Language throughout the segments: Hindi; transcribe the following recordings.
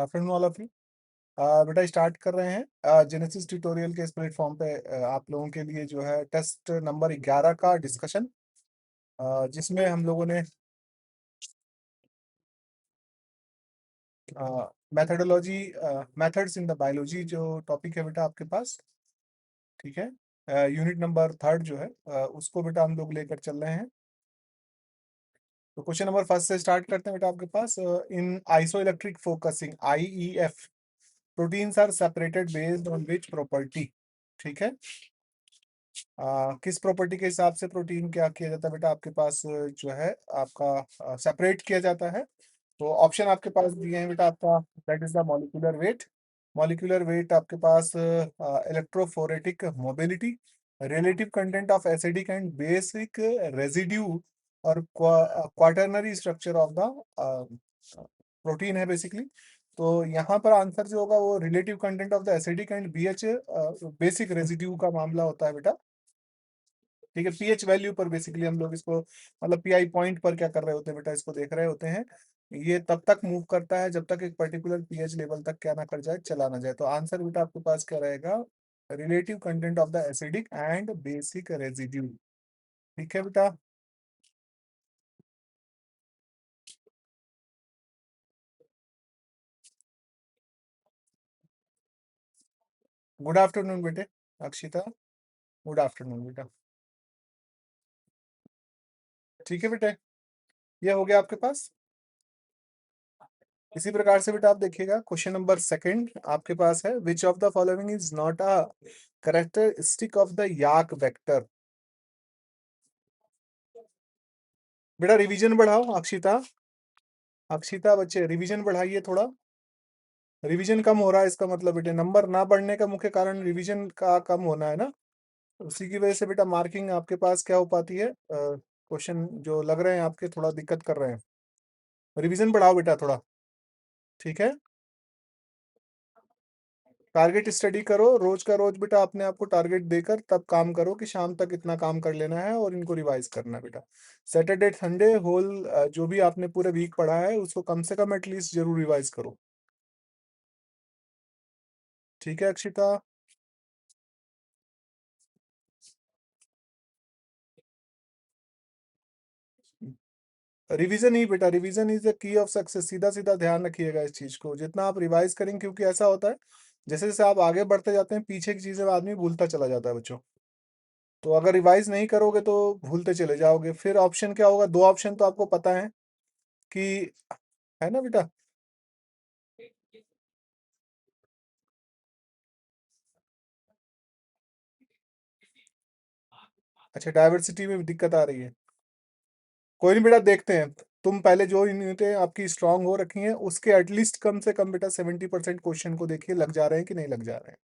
Afternoon all of you. बेटा स्टार्ट कर रहे हैं जेनेसिस ट्यूटोरियल के इस प्लेटफॉर्म पे आप लोगों के लिए जो है टेस्ट नंबर 11 का डिस्कशन, जिसमें हम लोगों ने methodology methods in the biology जो टॉपिक है बेटा आपके पास, ठीक है। यूनिट नंबर 3 जो है उसको बेटा हम लोग लेकर चल रहे हैं। तो क्वेश्चन नंबर फर्स्ट से स्टार्ट करते हैं बेटा आपके पास। In isoelectric focusing IEF proteins are separated based on which property, ठीक है। किस प्रॉपर्टी के हिसाब से प्रोटीन क्या किया जाता है बेटा आपके पास, जो है आपका सेपरेट किया जाता है। तो ऑप्शन आपके पास दिए हैं बेटा आपका, that is the molecular weight. Molecular weight आपके पास, electrophoretic mobility, relative content of acidic and basic residue, और quaternary structure of the protein है बेसिकली। तो यहाँ पर आंसर जो होगा वो relative content of the acidic and BH basic residue का मामला होता है बेटा, ठीक है। पीएच वैल्यू पर बेसिकली हम लोग इसको, मतलब PI पॉइंट पर क्या कर रहे होते हैं बेटा, इसको देख रहे होते हैं। ये तब तक मूव करता है जब तक एक पर्टिकुलर पीएच लेवल तक क्या ना कर जाए, चला ना जाए। तो आंसर बेटा आपके पास क्या रहेगा, relative content of the acidic and basic residue, ठीक है बेटा। गुड आफ्टरनून बेटे, अक्षिता, गुड आफ्टरनून बेटा, ठीक है बेटे। ये हो गया आपके पास। इसी प्रकार से बेटा आप देखिएगा, क्वेश्चन नंबर सेकंड आपके पास है, विच of the following is not a characteristic of the yak vector. बेटा रिवीजन बढ़ाओ, अक्षिता, अक्षिता बच्चे रिवीजन बढ़ाइए थोड़ा। रिवीजन कम हो रहा है, इसका मतलब बेटे नंबर ना बढ़ने का मुख्य कारण रिवीजन का कम होना है ना। उसी की वजह से बेटा मार्किंग आपके पास क्या हो पाती है, क्वेश्चन जो लग रहे हैं आपके थोड़ा दिक्कत कर रहे हैं। रिवीजन बढ़ाओ बेटा थोड़ा, ठीक है। टारगेट स्टडी करो, रोज का रोज बेटा अपने आप को टारगेट देकर तब काम करो कि शाम तक इतना काम कर लेना है और इनको रिवाइज करना है बेटा। सैटरडे संडे होल जो भी आपने पूरे वीक पढ़ा है उसको कम से कम एटलीस्ट जरूर रिवाइज करो, ठीक है अक्षिता। रिवीजन ही बेटा, revision is the key of success. सीधा सीधा ध्यान रखिएगा इस चीज को, जितना आप रिवाइज करेंगे, क्योंकि ऐसा होता है जैसे जैसे आप आगे बढ़ते जाते हैं पीछे की चीजें आदमी भूलता चला जाता है बच्चों। तो अगर रिवाइज नहीं करोगे तो भूलते चले जाओगे। फिर ऑप्शन क्या होगा, दो ऑप्शन तो आपको पता है कि, है ना बेटा। अच्छा, डायवर्सिटी में दिक्कत आ रही है, कोई नहीं बेटा, देखते हैं। तुम पहले जो यूनिटें आपकी स्ट्रांग हो रखी हैं उसके एटलीस्ट कम से कम बेटा 70% क्वेश्चन को देखिए, लग जा रहे हैं कि नहीं लग जा रहे हैं।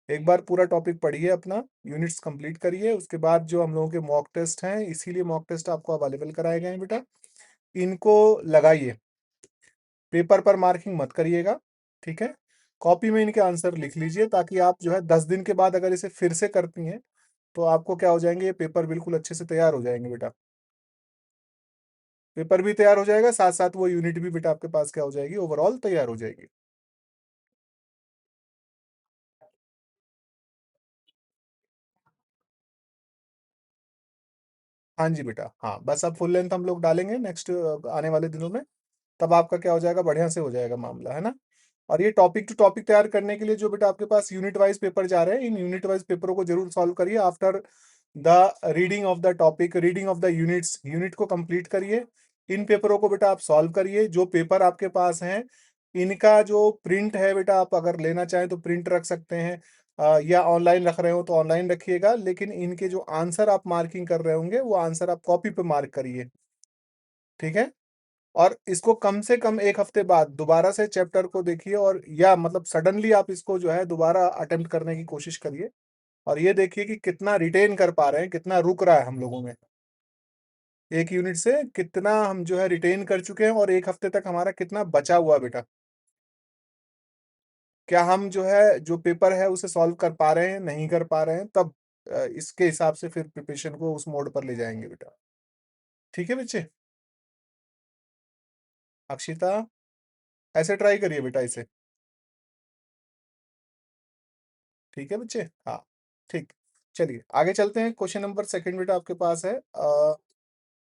एक बार पूरा टॉपिक पढ़िए, अपना यूनिट्स कंप्लीट करिए, उसके बाद जो हम लोगों के मॉक टेस्ट हैं, इसीलिए मॉक टेस्ट आपको अवेलेबल कराए गए हैं बेटा, इनको लगाइए। पेपर पर मार्किंग मत करिएगा, ठीक है। कॉपी में इनके आंसर लिख लीजिए, ताकि आप जो है 10 दिन के बाद अगर इसे फिर से करती हैं तो आपको क्या हो जाएंगे, ये पेपर बिल्कुल अच्छे से तैयार हो जाएंगे बेटा। पेपर भी तैयार हो जाएगा, साथ साथ वो यूनिट भी बेटा आपके पास क्या हो जाएगी, ओवरऑल तैयार हो जाएगी। हाँ जी बेटा, हाँ, बस अब फुल लेंथ हम लोग डालेंगे नेक्स्ट आने वाले दिनों में, तब आपका क्या हो जाएगा, बढ़िया से हो जाएगा मामला, है ना। और ये टॉपिक टू टॉपिक तैयार करने के लिए जो बेटा आपके पास यूनिट वाइज पेपर जा रहे हैं, इन यूनिट वाइज पेपरों को जरूर सॉल्व करिए after the reading of the topic, reading of the units. Unit को कंप्लीट करिए, इन पेपरों को बेटा आप सॉल्व करिए। जो पेपर आपके पास हैं इनका जो प्रिंट है बेटा, आप अगर लेना चाहें तो प्रिंट रख सकते हैं, या ऑनलाइन रख रहे हो तो ऑनलाइन रखिएगा, लेकिन इनके जो आंसर आप मार्किंग कर रहे होंगे वो आंसर आप कॉपी पे मार्क करिए, ठीक है। और इसको कम से कम एक हफ्ते बाद दोबारा से चैप्टर को देखिए, और या मतलब सडनली आप इसको जो है दोबारा अटेम्प्ट करने की कोशिश करिए, और ये देखिए कि कितना रिटेन कर पा रहे हैं, कितना रुक रहा है हम लोगों में, एक यूनिट से कितना हम जो है रिटेन कर चुके हैं, और एक हफ्ते तक हमारा कितना बचा हुआ बेटा। क्या हम जो है जो पेपर है उसे सॉल्व कर पा रहे हैं, नहीं कर पा रहे हैं, तब इसके हिसाब से फिर प्रिपरेशन को उस मोड पर ले जाएंगे बेटा, ठीक है बच्चे। अक्षिता, ऐसे ट्राई करिए बेटा इसे। ठीक है बच्चे, हाँ ठीक। चलिए आगे चलते हैं। क्वेश्चन नंबर सेकंड बेटा आपके पास है,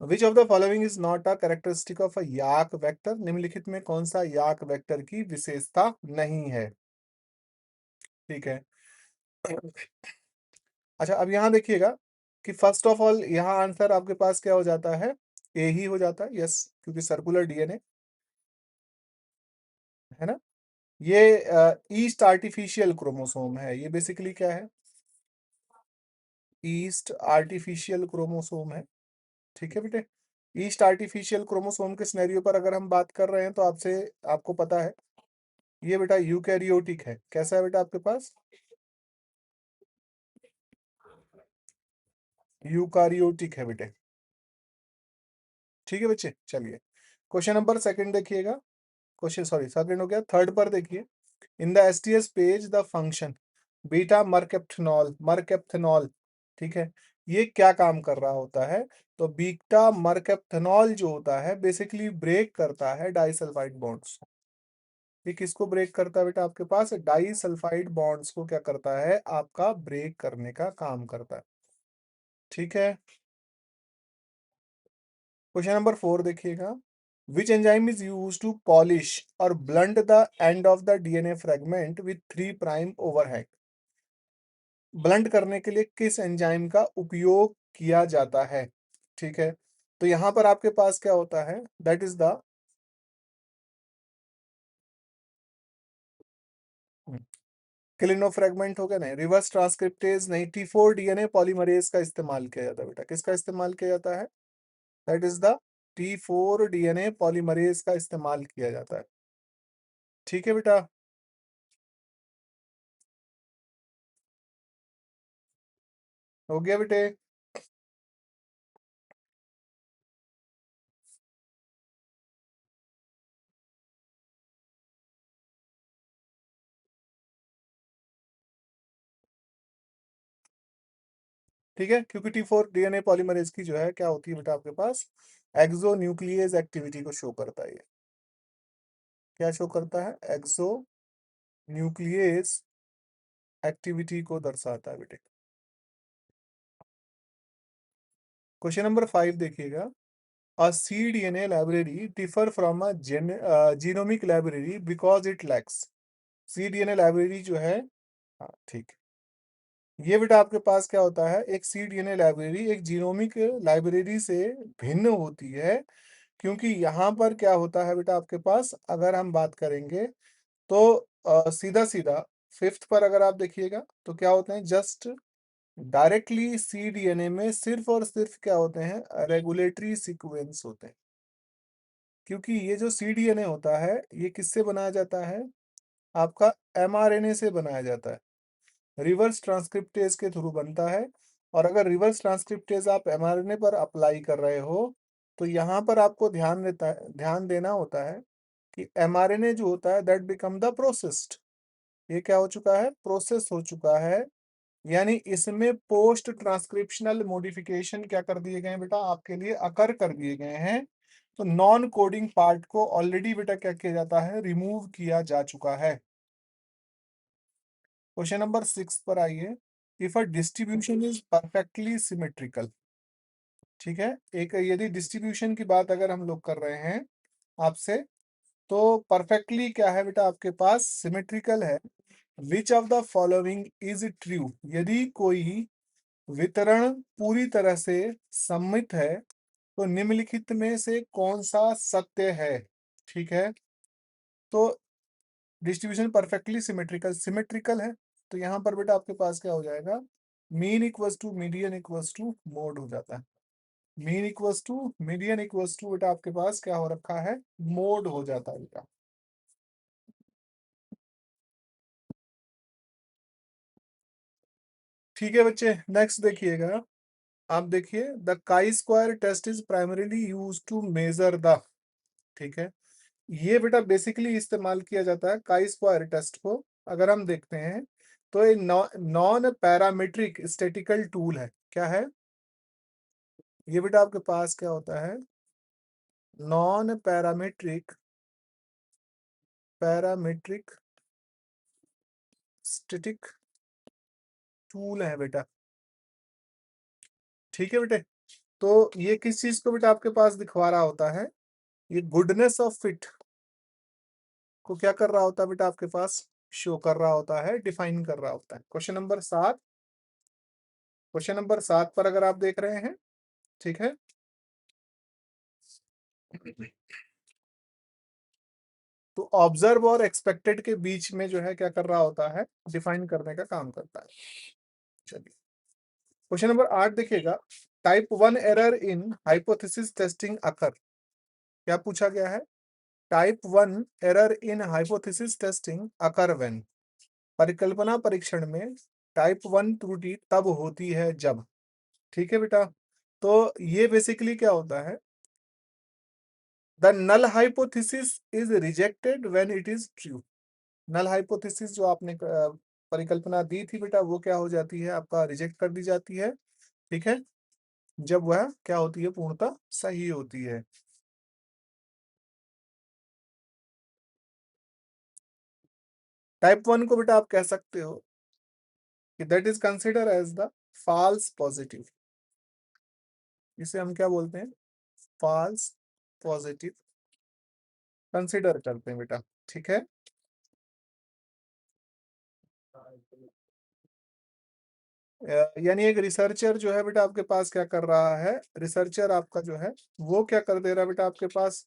विच of the following is not a characteristic of a yak vector. निम्नलिखित में कौन सा याक वेक्टर की विशेषता नहीं है। ठीक है। अच्छा अब यहाँ देखिएगा कि फर्स्ट ऑफ ऑल यहाँ आंसर आपके पास क्या हो जाता है, ए ही हो जाता है, यस, क्योंकि सर्कुलर डीएनए है ना। ये ईस्ट आर्टिफिशियल क्रोमोसोम है, ये बेसिकली क्या है, ईस्ट आर्टिफिशियल क्रोमोसोम है। ठीक है बेटे, ईस्ट आर्टिफिशियल क्रोमोसोम के सिनेरियो पर अगर हम बात कर रहे हैं तो आपसे, आपको पता है ये बेटा यूकैरियोटिक है। कैसा है बेटा आपके पास, यूकारियोटिक है बेटे। ठीक है बच्चे, चलिए क्वेश्चन नंबर सेकंड देखिएगा। क्वेश्चन सॉरी सेकंड हो गया, थर्ड पर देखिए। In the SDS page the function beta mercaptoethanol, mercaptoethanol, ठीक है, ये क्या काम कर रहा होता है। तो बीटा मर्केप्थेनॉल जो होता है बेसिकली ब्रेक करता है डाइसल्फाइड बॉन्ड्स। ये किसको ब्रेक करता है बेटा आपके पास, डाइसल्फाइड बॉन्ड्स को क्या करता है, आपका ब्रेक करने का काम करता है। ठीक है। क्वेश्चन नंबर फोर देखिएगा। Which enzyme is use to polish or blunt the end of the DNA fragment with 3' overhang. Blunt करने के लिए किस एंजाइम का उपयोग किया जाता है। ठीक है, तो यहां पर आपके पास क्या होता है, that is the Klenow fragment हो गया, नहीं रिवर्स ट्रांसक्रिप्टेज, नहीं T4 डीएनए पॉलीमरेज का इस्तेमाल किया जाता है बेटा। किसका इस्तेमाल किया जाता है, that is the T4 DNA polymerase का इस्तेमाल किया जाता है। ठीक है बेटा, हो गया बेटे। ठीक है, क्योंकि T4 डीएनए पॉलीमरेज की जो है क्या होती है बेटा आपके पास, एक्सो न्यूक्लियस एक्टिविटी को शो करता है। ये क्या शो करता है, एक्सो न्यूक्लियस एक्टिविटी को दर्शाता है बेटे। क्वेश्चन नंबर 5 देखिएगा। अ cDNA library differ from a genomic library because it lacks. cDNA library जो है, हाँ ठीक, ये बेटा आपके पास क्या होता है, एक cDNA लाइब्रेरी एक जीनोमिक लाइब्रेरी से भिन्न होती है, क्योंकि यहाँ पर क्या होता है बेटा आपके पास, अगर हम बात करेंगे तो सीधा सीधा फिफ्थ पर अगर आप देखिएगा तो क्या होते हैं, जस्ट डायरेक्टली cDNA में सिर्फ और सिर्फ क्या होते हैं, रेगुलेटरी सीक्वेंस होते हैं। क्योंकि ये जो cDNA होता है ये किससे बनाया जाता है, आपका mRNA से बनाया जाता है, रिवर्स ट्रांसक्रिप्टेज के थ्रू बनता है। और अगर रिवर्स ट्रांसक्रिप्टेज आप mRNA पर अप्लाई कर रहे हो तो यहाँ पर आपको ध्यान देना होता है कि mRNA जो होता है दैट बिकम द प्रोसेस्ड। ये क्या हो चुका है, प्रोसेस हो चुका है, यानी इसमें पोस्ट ट्रांसक्रिप्शनल मॉडिफिकेशन क्या कर दिए गए हैं बेटा, आपके लिए अकर कर दिए गए हैं। तो नॉन कोडिंग पार्ट को ऑलरेडी बेटा क्या किया जाता है, रिमूव किया जा चुका है। क्वेश्चन नंबर 6 पर आइए। If a distribution is perfectly symmetrical, ठीक है, एक यदि डिस्ट्रीब्यूशन की बात अगर हम लोग कर रहे हैं आपसे, तो परफेक्टली क्या है बेटा आपके पास, सिमेट्रिकल है। विच of the following is true, यदि कोई वितरण पूरी तरह से सम्मित है तो निम्नलिखित में से कौन सा सत्य है। ठीक है, तो डिस्ट्रीब्यूशन परफेक्टली सिमेट्रिकल, सिमेट्रिकल है, तो यहाँ पर बेटा आपके पास क्या हो जाएगा, mean equals to median equals to mode हो जाता है। Mean equals to median equals to बेटा आपके पास क्या हो रखा है, मोड हो जाता है बेटा। ठीक है बच्चे, नेक्स्ट देखिएगा। आप देखिए, the chi square test is primarily use to measure the, ठीक है, ये बेटा बेसिकली इस्तेमाल किया जाता है काई स्क्वायर टेस्ट को, अगर हम देखते हैं तो ये नॉन पैरामीट्रिक स्टेटिकल टूल है। क्या है ये बेटा आपके पास क्या होता है, non parametric parametric static tool है बेटा। ठीक है बेटे, तो ये किस चीज को बेटा आपके पास दिखवा रहा होता है, ये गुडनेस ऑफ फिट को क्या कर रहा होता है बेटा आपके पास, शो कर रहा होता है, डिफाइन कर रहा होता है। क्वेश्चन नंबर 7 पर अगर आप देख रहे हैं, ठीक है, तो ऑब्जर्व और एक्सपेक्टेड के बीच में जो है क्या कर रहा होता है, डिफाइन करने का काम करता है। चलिए क्वेश्चन नंबर 8 देखिएगा, type 1 error in hypothesis testing occur. क्या पूछा गया है, type 1 error in hypothesis testing occur when, परिकल्पना परीक्षण में टाइप 1 त्रुटि तब होती है जब। ठीक है बेटा, तो ये बेसिकली क्या होता है, the null hypothesis is rejected when it is true. Null hypothesis जो आपने परिकल्पना दी थी बेटा, वो क्या हो जाती है, आपका रिजेक्ट कर दी जाती है। ठीक है, जब वह क्या होती है, पूर्णतः सही होती है। टाइप 1 को बेटा आप कह सकते हो कि that is consider as the false positive. इसे हम क्या बोलते हैं, फॉल्स पॉजिटिव कंसिडर करते हैं बेटा। ठीक है, यानी एक रिसर्चर जो है बेटा आपके पास क्या कर रहा है, रिसर्चर आपका जो है वो क्या कर दे रहा है बेटा आपके पास,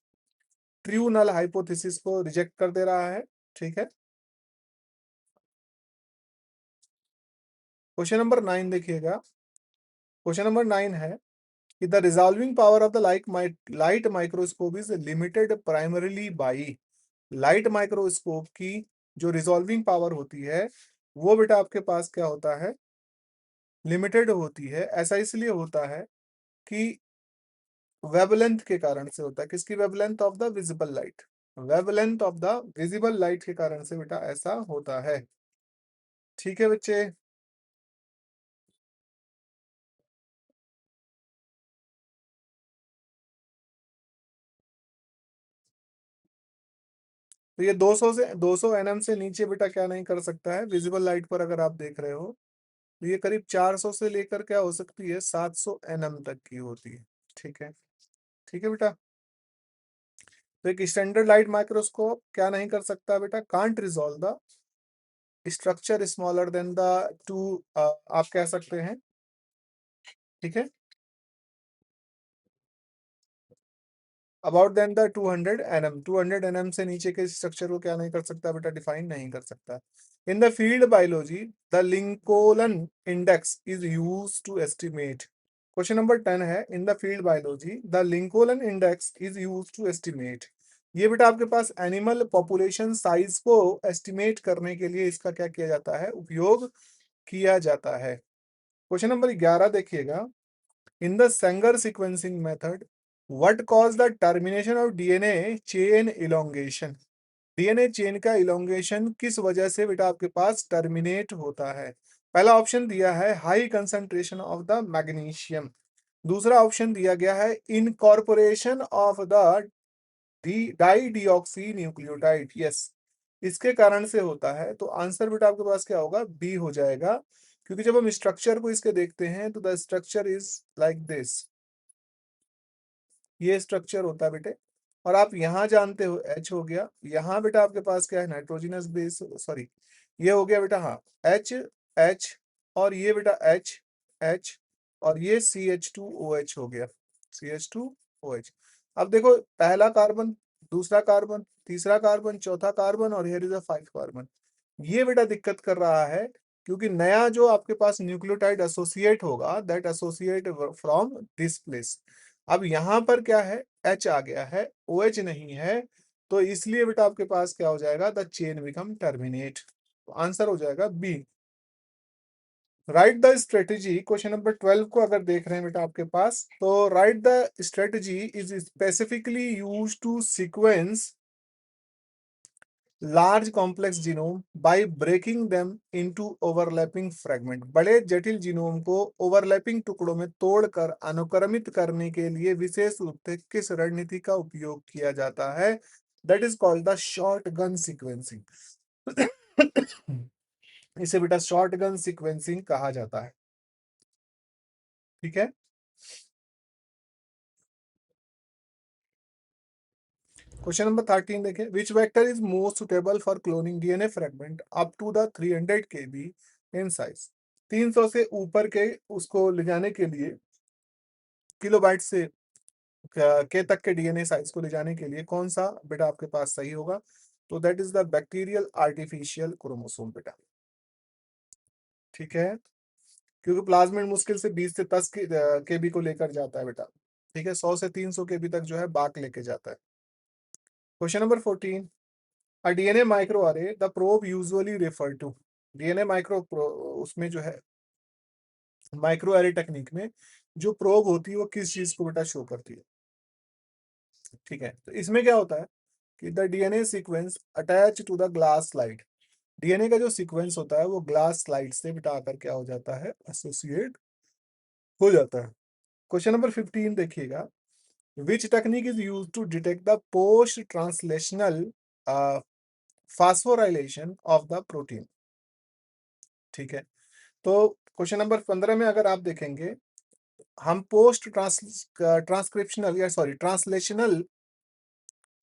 ट्रू नल हाइपोथेसिस को रिजेक्ट कर दे रहा है। ठीक है, क्वेश्चन नंबर 9 देखिएगा, क्वेश्चन नंबर 9 है कि the resolving power of the light microscope is limited primarily by. Light microscope की जो रिजॉल्विंग पावर होती है वो बेटा आपके पास क्या होता है, लिमिटेड होती है। ऐसा इसलिए होता है कि वेवलेंथ के कारण से होता है। किसकी wavelength, of the visible light. Wavelength of the visible light के कारण से बेटा ऐसा होता है। ठीक है बच्चे, तो ये 200 एनएम से नीचे बेटा क्या नहीं कर सकता है, विजिबल लाइट पर अगर आप देख रहे हो तो ये करीब 400 से लेकर क्या हो सकती है, 700 एनएम तक की होती है। ठीक है, ठीक है बेटा, तो एक स्टैंडर्ड लाइट माइक्रोस्कोप क्या नहीं कर सकता बेटा, can't resolve the structure smaller than the two, आप कह सकते हैं। ठीक है, about then the 200 NM, 200 NM से नीचे के स्ट्रक्चर को क्या नहीं कर सकता बेटा, डिफाइन नहीं कर सकता। In the field biology the Lincoln index is use to estimate. Question number 10 है, in the field biology the Lincoln index is use to estimate. ये बेटा आपके पास एनिमल पॉपुलेशन साइज को एस्टिमेट करने के लिए इसका क्या किया जाता है, उपयोग किया जाता है। क्वेश्चन नंबर 11 देखिएगा, in the Sanger sequencing method, what caused the termination of DNA chain elongation? DNA chain का इलोंगेशन किस वजह से बेटा आपके पास टर्मिनेट होता है। पहला ऑप्शन दिया है high concentration of the magnesium, दूसरा ऑप्शन दिया गया है incorporation of the dideoxy nucleotide. Yes, इसके कारण से होता है, तो आंसर बेटा आपके पास क्या होगा, बी हो जाएगा। क्योंकि जब हम स्ट्रक्चर को इसके देखते हैं तो the structure is like this, ये स्ट्रक्चर होता है बेटे। और आप यहाँ जानते हो एच हो गया, यहाँ बेटा आपके पास क्या है, नाइट्रोजनस बेस, सॉरी ये हो गया बेटा, हाँ एच एच, और ये बेटा एच एच, और ये CH2OH हो गया, CH2OH। अब देखो पहला कार्बन, दूसरा कार्बन, तीसरा कार्बन, चौथा कार्बन, और हियर इज अ 5 कार्बन। ये बेटा दिक्कत कर रहा है, क्योंकि नया जो आपके पास न्यूक्लियोटाइड एसोसिएट होगा, that associate from this place. अब यहाँ पर क्या है, H आ गया है, OH नहीं है, तो इसलिए बेटा आपके पास क्या हो जाएगा, द चेन बिकम टर्मिनेट। तो आंसर हो जाएगा B. Right the strategy, question number 12 को अगर देख रहे हैं बेटा आपके पास, तो right the strategy is specifically use to sequence large complex genome by breaking them into overlapping fragment. बड़े जटिल जीनोम को ओवरलैपिंग टुकड़ों में तोड़कर अनुक्रमित करने के लिए विशेष रूप से किस रणनीति का उपयोग किया जाता है, that is called the short gun sequencing. इसे बेटा शॉर्ट गन सीक्वेंसिंग कहा जाता है। ठीक है। क्वेश्चन नंबर 13 देखें, which vector is most suitable for cloning DNA fragment up to the 300 KB in size. 300 से ऊपर के उसको ले जाने के लिए, किलोबाइट से के तक के डीएनए साइज को ले जाने के लिए कौन सा बेटा आपके पास सही होगा? तो that is the bacterial artificial chromosome बेटा। ठीक है, क्योंकि प्लाज्मिड मुश्किल से 20 से 10 केबी को लेकर जाता है बेटा। ठीक है, 100 से 300 केबी तक जो है बाक लेके जाता है। Question number 14, a DNA microarray the probe usually refer to. DNA micro उसमें जो है माइक्रो एरे टेक्निक में जो प्रोब होती है वो किस चीज को बेटा शो करती है? ठीक है, तो इसमें क्या होता है कि the DNA sequence attach to the glass slide. DNA का जो सीक्वेंस होता है वो ग्लास स्लाइड से बेटा आकर क्या हो जाता है? एसोसिएट हो जाता है। क्वेश्चन नंबर 15 देखिएगा, which technique is use to detect the post translational phosphorylation of the protein. ठीक है, तो क्वेश्चन नंबर 15 में अगर आप देखेंगे, हम पोस्ट ट्रांसक्रिप्शनल या सॉरी ट्रांसलेशनल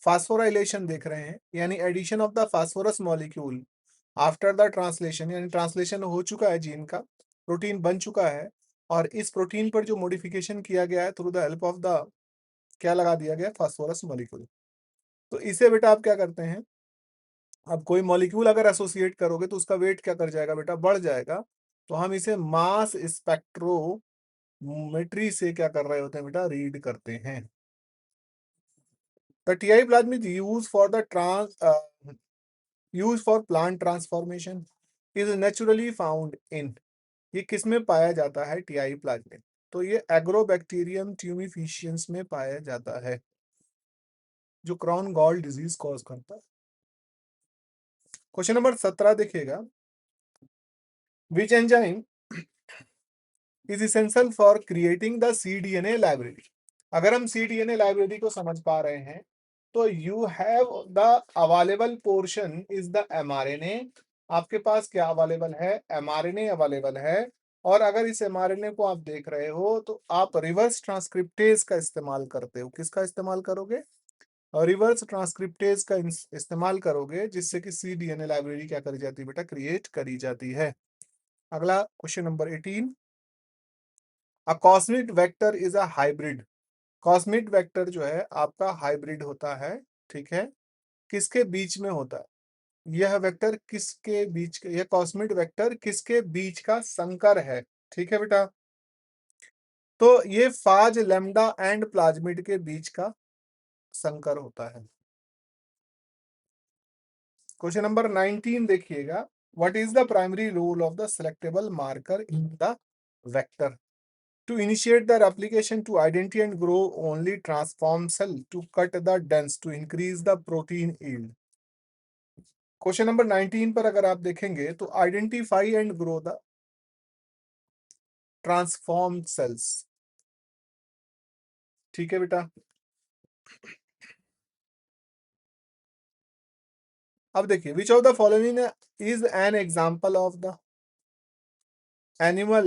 फास्फोराइलेशन देख रहे हैं, यानी addition of the phosphorus molecule after the translation, यानी ट्रांसलेशन हो चुका है जीन का, प्रोटीन बन चुका है, और इस प्रोटीन पर जो मॉडिफिकेशन किया गया है through the help of the क्या लगा दिया गया? Phosphorus molecule. तो इसे बेटा आप क्या करते हैं, अब कोई मॉलिक्यूल अगर एसोसिएट करोगे तो उसका वेट क्या कर जाएगा बेटा? बढ़ जाएगा। तो हम इसे मास स्पेक्ट्रोमेट्री से क्या कर रहे होते हैं बेटा? रीड करते हैं। The TI plasm is use for plant transformation is naturally found in. ये किस में पाया जाता है टीआई प्लाज्मिड? तो ये एग्रोबैक्टीरियम ट्यूमिफिशियंस में पाया जाता है, जो क्राउन गॉल डिजीज कॉज करता है। क्वेश्चन नंबर 17 देखिएगा, which enzyme is essential for creating the cDNA library. अगर हम cDNA लाइब्रेरी को समझ पा रहे हैं तो you have the available portion is the mRNA। आपके पास क्या अवेलेबल है? mRNA अवेलेबल है। और अगर इस mRNA को आप देख रहे हो तो आप रिवर्स ट्रांसक्रिप्टेज का इस्तेमाल करते हो। किसका इस्तेमाल करोगे? रिवर्स ट्रांसक्रिप्टेज का इस्तेमाल करोगे, जिससे कि cDNA लाइब्रेरी क्या करी जाती है बेटा? क्रिएट करी जाती है। अगला question number 18, a cosmic vector is a hybrid. Cosmic vector जो है आपका हाइब्रिड होता है। ठीक है, किसके बीच में होता है? यह वेक्टर किसके बीच का, यह कॉस्मिक वेक्टर किसके बीच का संकर है? ठीक है बेटा, तो ये फाज लैम्डा एंड प्लाज्मिड के बीच का संकर होता है। क्वेश्चन नंबर 19 देखिएगा, what is the primary role of the selectable marker in the vector? To initiate the replication to identity and grow only transform cell to cut the dense to increase the protein yield. Question number 19 पर अगर आप देखेंगे तो identify and grow the transform cells. ठीक है बेटा, अब देखिए, which of the following is an example of the animal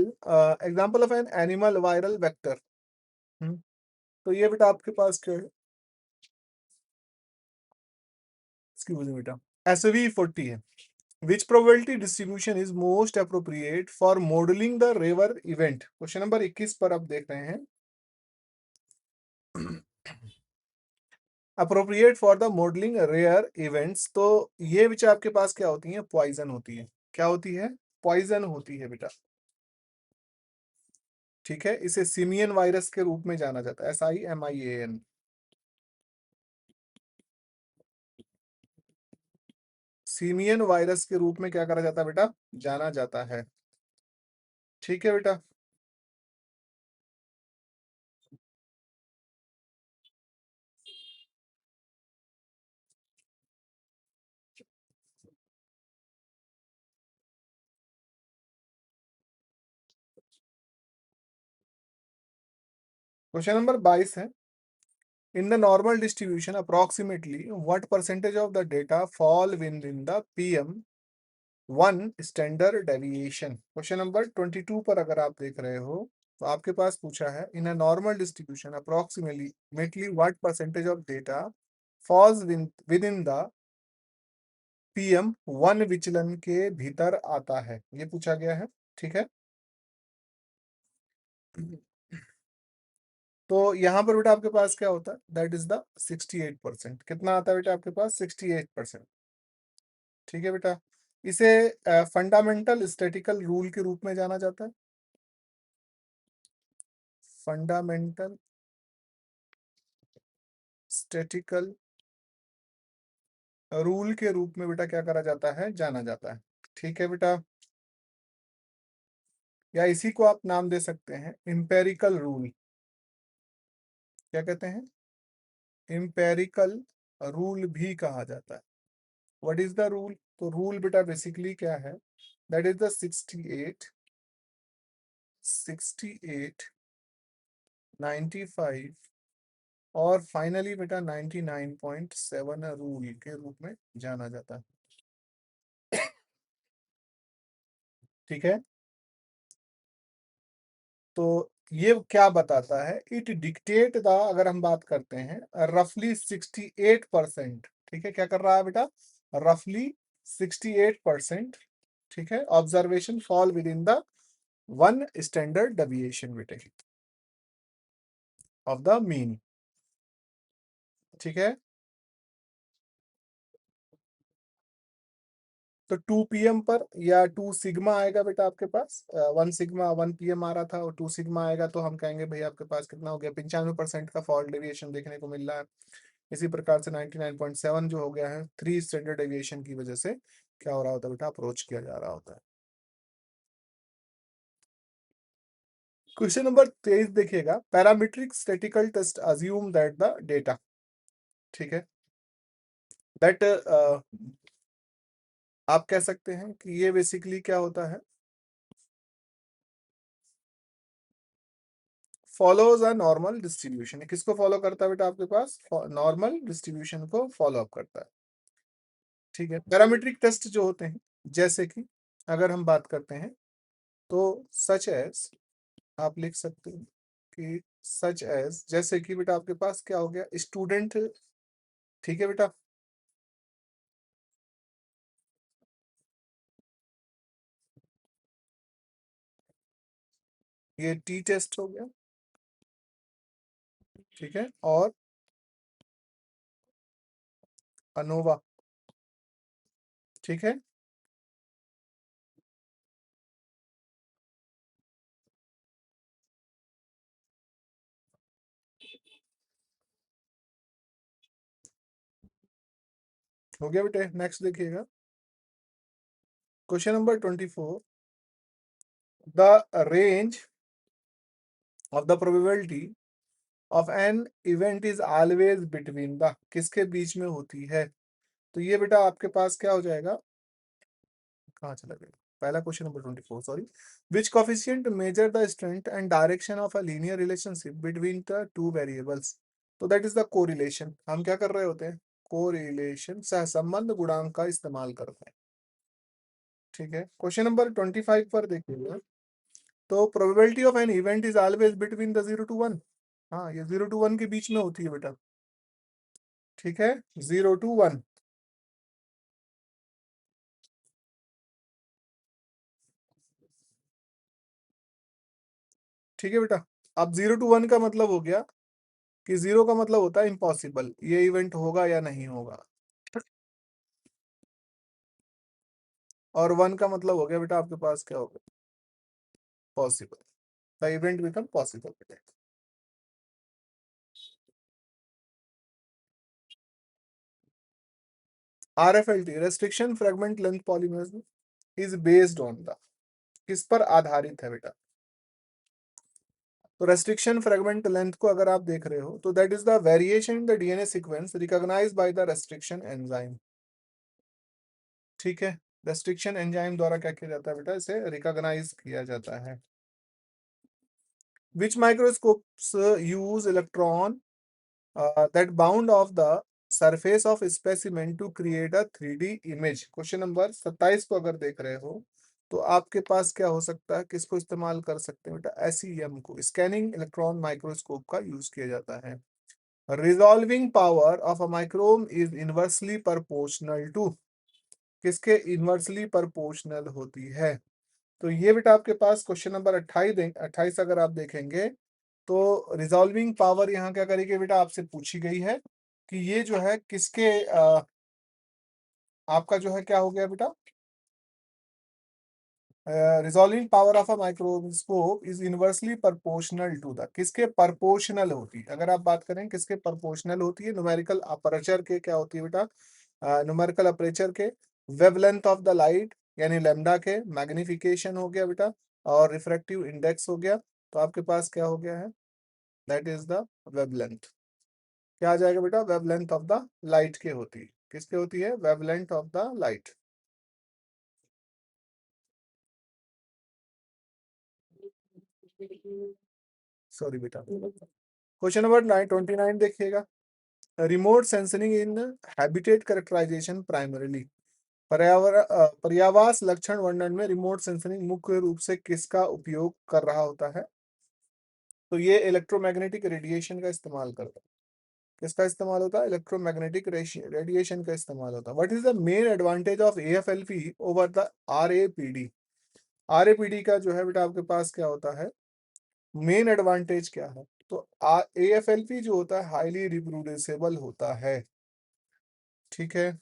example of an animal viral vector. तो ये बेटा आपके पास क्या है? एक्सक्यूज मी बेटा, SV40 है। Which probability distribution is most appropriate for modeling the river event? Question number 21 पर आप देख रहे हैं, appropriate for the modelling rare events. तो ये बेटा आपके पास क्या होती है? पॉइजन होती है। क्या होती है? पॉइजन होती है बेटा। ठीक है, इसे सिमियन वायरस के रूप में जाना जाता है, SIMIAN। सिमियन वायरस के रूप में क्या करा जाता है बेटा? जाना जाता है। ठीक है बेटा, क्वेश्चन नंबर 22 है, In the normal distribution, approximately what percentage of the data fall within the PM1 standard deviation? Question number 22 पर अगर आप देख रहे हो तो आपके पास पूछा है in a normal distribution approximately what percentage of data falls within the PM1 विचलन के भीतर आता है, ये पूछा गया है। ठीक है, तो यहां पर बेटा आपके पास क्या होता है, दैट इज द 68%। कितना आता है बेटा आपके पास? 68%। ठीक है बेटा, इसे फंडामेंटल स्टैटिकल रूल के रूप में जाना जाता है। फंडामेंटल स्टैटिकल रूल के रूप में बेटा क्या करा जाता है, जाना जाता है। ठीक है बेटा, या इसी को आप नाम दे सकते हैं इंपेरिकल रूल। क्या कहते हैं? इंपेरिकल रूल भी कहा जाता है। What is the rule? तो रूल बेटा बेसिकली क्या है, दैट इज द 68 95 और फाइनली बेटा 99.7 रूल के रूप में जाना जाता है। ठीक है, तो ये क्या बताता है, इट डिक्टेट द, अगर हम बात करते हैं रफली 68%। ठीक है, क्या कर रहा है बेटा, रफली 68%। ठीक है, observation fall with in the one standard deviation बेटे ऑफ द मीन। ठीक है, तो 2 PM पर या 2 सिग्मा आएगा बेटा आपके पास, 1 सिग्मा 1 PM आ रहा था और 2 सिग्मा आएगा तो हम कहेंगे भाई आपके पास कितना हो गया, 95% का फॉल्ट डेविएशन देखने को मिल रहा है। इसी प्रकार से 99.7 जो हो गया है 3 स्टैंडर्ड डेविएशन की वजह से क्या हो रहा होता है बेटा, अप्रोच किया जा रहा होता है। क्वेश्चन नंबर 23 देखिएगा, parametric statical test assume that the data. ठीक है, दैट आप कह सकते हैं कि ये बेसिकली क्या होता है, फॉलोज अ नॉर्मल डिस्ट्रीब्यूशन। किसको फॉलो करता है बेटा आपके पास, नॉर्मल डिस्ट्रीब्यूशन को फॉलो अप करता है। ठीक है, पैरामीट्रिक टेस्ट जो होते हैं, जैसे कि अगर हम बात करते हैं तो सच एज, आप लिख सकते हैं कि सच एज, जैसे कि बेटा आपके पास क्या हो गया, स्टूडेंट। ठीक है बेटा, ये टी टेस्ट हो गया। ठीक है, और अनोवा। ठीक है, हो गया बेटे। नेक्स्ट देखिएगा, question number 24, the range of the probability of an event is always between the, किसके बीच में होती है? तो ये बेटा आपके पास क्या हो जाएगा, कहाँ चला गया, पहला question number 24, sorry. Which coefficient measure the strength and direction of a linear relationship between the two variables? तो दैट इज द कोरिलेशन। हम क्या कर रहे होते हैं, कोरिलेशन सहसंबंध गुणांक का इस्तेमाल करते हैं। ठीक है, क्वेश्चन नंबर 25 पर देखिएगा, तो probability of an event is always between the 0 to 1। हाँ, ये 0 to 1 के बीच में होती है बेटा। ठीक है, 0 to 1। ठीक है बेटा, अब 0 to 1 का मतलब हो गया कि 0 का मतलब होता है इम्पॉसिबल, ये इवेंट होगा या नहीं होगा, और 1 का मतलब हो गया बेटा आपके पास क्या होगा, possible. The event become possible. RFLT restriction fragment length polymers is based on the, किस पर आधारित है बेटा? तो रेस्ट्रिक्शन फ्रेगमेंट लेंथ को अगर आप देख रहे हो तो that is the variation in the DNA sequence recognised by the restriction enzyme. ठीक है, रेस्ट्रिक्शन एंजाइम द्वारा क्या किया जाता है बेटा, इसे रिकॉग्नाइज किया जाता है। Which microscopes use electron that bound off the surface of specimen to create a 3D image. Question number 27 को अगर देख रहे हो तो आपके पास क्या हो सकता है, किसको इस्तेमाल कर सकते हैं बेटा, SEM को, स्कैनिंग इलेक्ट्रॉन माइक्रोस्कोप का यूज किया जाता है। Resolving power of a microscope is inversely proportional to, किसके इनवर्सली प्रोपोर्शनल होती है। तो ये बेटा आपके पास क्वेश्चन नंबर 28 अगर आप देखेंगे तो रिजॉल्विंग पावर यहाँ क्या करेगी बेटा, आपसे पूछी गई है कि ये जो है किसके आपका जो है क्या हो गया बेटा, resolving power of a microscope is inversely proportional to the, किसके प्रोपोर्शनल होती है, अगर आप बात करें किसके प्रोपोर्शनल होती है, न्यूमेरिकल अपर्चर के क्या होती है बेटा, न्यूमेरिकल अपर्चर के, वेवलेंथ ऑफ द लाइट यानी लैम्डा के, मैग्निफिकेशन हो गया बेटा, और रिफ्रैक्टिव इंडेक्स हो गया। तो आपके पास क्या हो गया है, दैट इज द वेवलेंथ। क्या आ जाएगा बेटा, वेवलेंथ ऑफ द लाइट के होती है, किसके होती है, wavelength of the light. Sorry बेटा, क्वेश्चन नंबर 29 देखिएगा। Remote sensing in habitat characterisation primarily, पर्यावास लक्षण वर्णन में रिमोट सेंसरिंग मुख्य रूप से किसका उपयोग कर रहा होता है। तो ये इलेक्ट्रोमैग्नेटिक रेडिएशन का इस्तेमाल करता है, किसका इस्तेमाल होता है, इलेक्ट्रोमैग्नेटिक रेडिएशन का इस्तेमाल होता है। What is the main advantage of AFLP over the RAPD, RAPD का जो है बेटा आपके पास क्या होता है, मेन एडवांटेज क्या है। तो AFLP जो होता है हाईली रिप्रोड्यूसिबल होता है, ठीक है,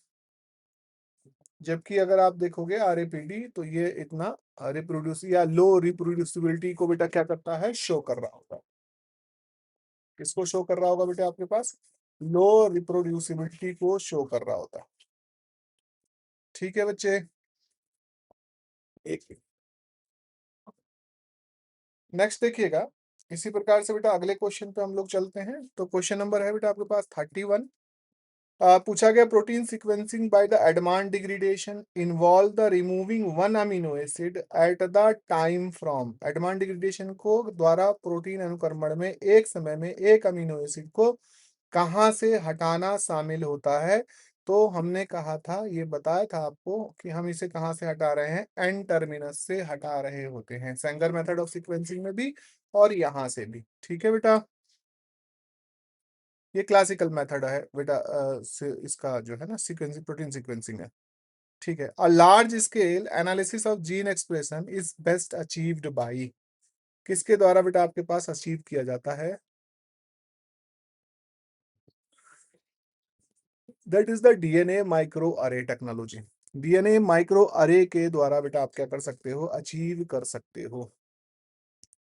जबकि अगर आप देखोगे RAPD तो ये इतना रिप्रोड्यूस या लो रिप्रोड्यूसिबिलिटी को बेटा क्या करता है, शो कर रहा होगा। किसको शो कर रहा होगा बेटा आपके पास, लो रिप्रोड्यूसिबिलिटी को शो कर रहा होता है। ठीक है बच्चे, एक नेक्स्ट देखिएगा। इसी प्रकार से बेटा अगले क्वेश्चन पे हम लोग चलते हैं। तो क्वेश्चन नंबर है बेटा आपके पास 31। पूछा गया protein sequencing by the Edman degradation involve the removing one amino acid at the time from, Edman degradation को द्वारा प्रोटीन अनुक्रमण में एक समय में एक अमीनो एसिड को कहाँ से हटाना शामिल होता है। तो हमने कहा था, ये बताया था आपको कि हम इसे कहाँ से हटा रहे हैं, एन टर्मिनस से हटा रहे होते हैं, सेंगर मेथड ऑफ सीक्वेंसिंग में भी और यहाँ से भी। ठीक है बेटा, ये क्लासिकल मेथड है बेटा, इसका जो है ना सीक्वेंसिंग, प्रोटीन सीक्वेंसिंग है। ठीक है, a large scale analysis of gene expression is best achieved by, किसके द्वारा बेटा आपके पास अचीव किया जाता है, that is the DNA micro अरे टेक्नोलॉजी। DNA माइक्रो अरे के द्वारा बेटा आप क्या कर सकते हो, अचीव कर सकते हो।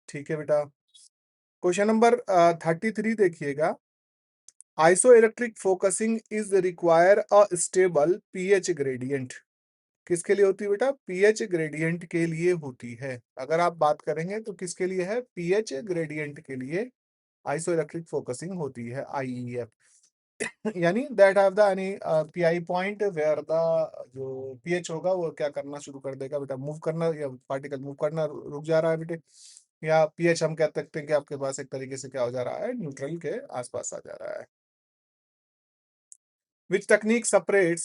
ठीक है बेटा, क्वेश्चन नंबर 33 देखिएगा। Iso electric focusing is require a stable pH gradient, किसके लिए होती है बेटा, पीएच ग्रेडियंट के लिए होती है। अगर आप बात करेंगे तो किसके लिए है, पीएच ग्रेडियंट के लिए आइसो इलेक्ट्रिक फोकसिंग होती है, IEF। यानी that have the any PI point where the जो पीएच होगा वो क्या करना शुरू कर देगा बेटा, मूव करना, या पार्टिकल मूव करना रुक जा रहा है बेटे, या पीएच हम कह सकते हैं कि आपके पास एक तरीके से क्या हो जा रहा है, न्यूट्रल के आसपास आ जा रहा है। Which technique separates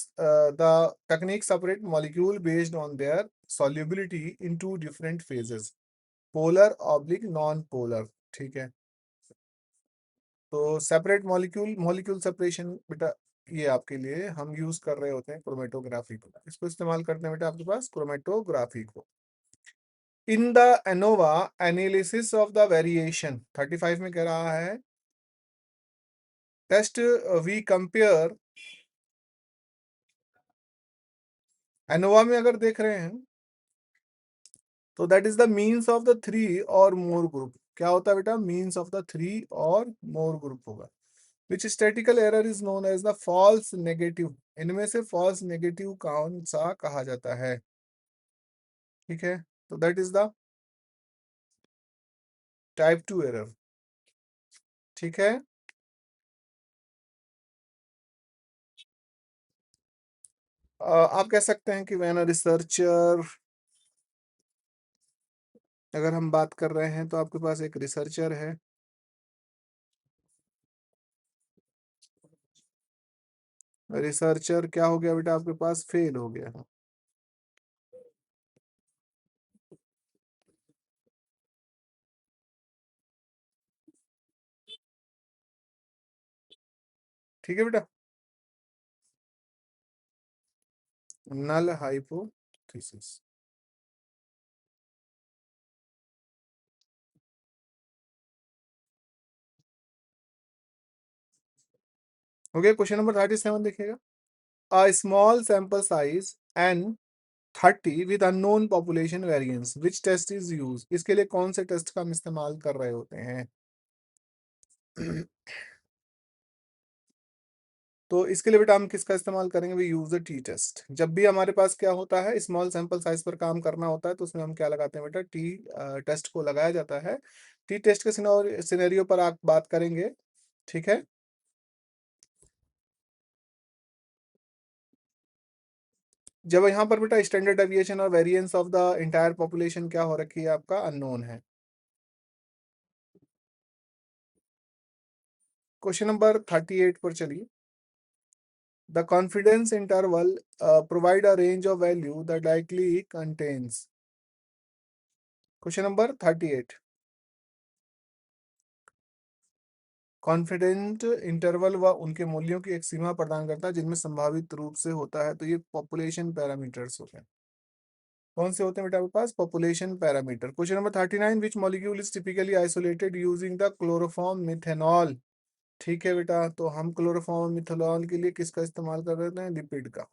the technique separate molecule based on their solubility into different phases, polar oblique non polar। ठीक है, तो सेपरेट मॉलिक्यूल, मॉलिक्यूल सेपरेशन बेटा ये आपके लिए हम यूज कर रहे होते हैं क्रोमेटोग्राफी को, इसको इस्तेमाल करते हैं बेटा आपके पास क्रोमेटोग्राफी को। In the ANOVA analysis of the variation 35 में कह रहा है, टेस्ट वी कंपेयर, एनोवा में अगर देख रहे हैं तो that is the means of the three और मोर ग्रुप, क्या होता है बेटा, मीन्स ऑफ द थ्री और मोर ग्रुप होगा। Which statistical error is known as the false negative, इनमें से फॉल्स नेगेटिव कौन सा कहा जाता है। ठीक है, तो that is the type 2 error. ठीक है, आप कह सकते हैं कि व्हेन अ रिसर्चर, अगर हम बात कर रहे हैं तो आपके पास एक रिसर्चर है, रिसर्चर क्या हो गया बेटा आपके पास, फेल हो गया। ठीक है बेटा, नल हाइपोथेसिस। हो गया। क्वेश्चन नंबर 37 देखिएगा। A small sample size n 30 with unknown population variance, which test is use. इसके लिए कौन से टेस्ट का हम इस्तेमाल कर रहे होते हैं? तो इसके लिए बेटा हम किसका इस्तेमाल करेंगे? भी यूज द टी टेस्ट। जब भी हमारे पास क्या होता है, स्मॉल सैंपल साइज पर काम करना होता है, तो उसमें हम क्या लगाते हैं बेटा? टी टेस्ट को लगाया जाता है। टी टेस्ट के सिनेरियो पर आप बात करेंगे, ठीक है। जब यहाँ पर बेटा स्टैंडर्ड डेविएशन और variance of the entire population क्या हो रखी है आपका? अननोन है। क्वेश्चन नंबर 38 पर चलिए। The confidence interval provide a range of value that likely contains. Question number 38। Confident interval व उनके मूल्यों की एक सीमा प्रदान करता है जिनमें संभावित रूप से होता है। तो ये पॉपुलेशन पैरामीटर्स होते हैं। कौन से होते हैं बेटा आपके पास? Population parameter. Question number 39, which molecule is typically isolated using the chloroform methanol. ठीक है बेटा, तो हम क्लोरोफॉर्म मिथेनॉल के लिए किसका इस्तेमाल कर रहे हैं? लिपिड का।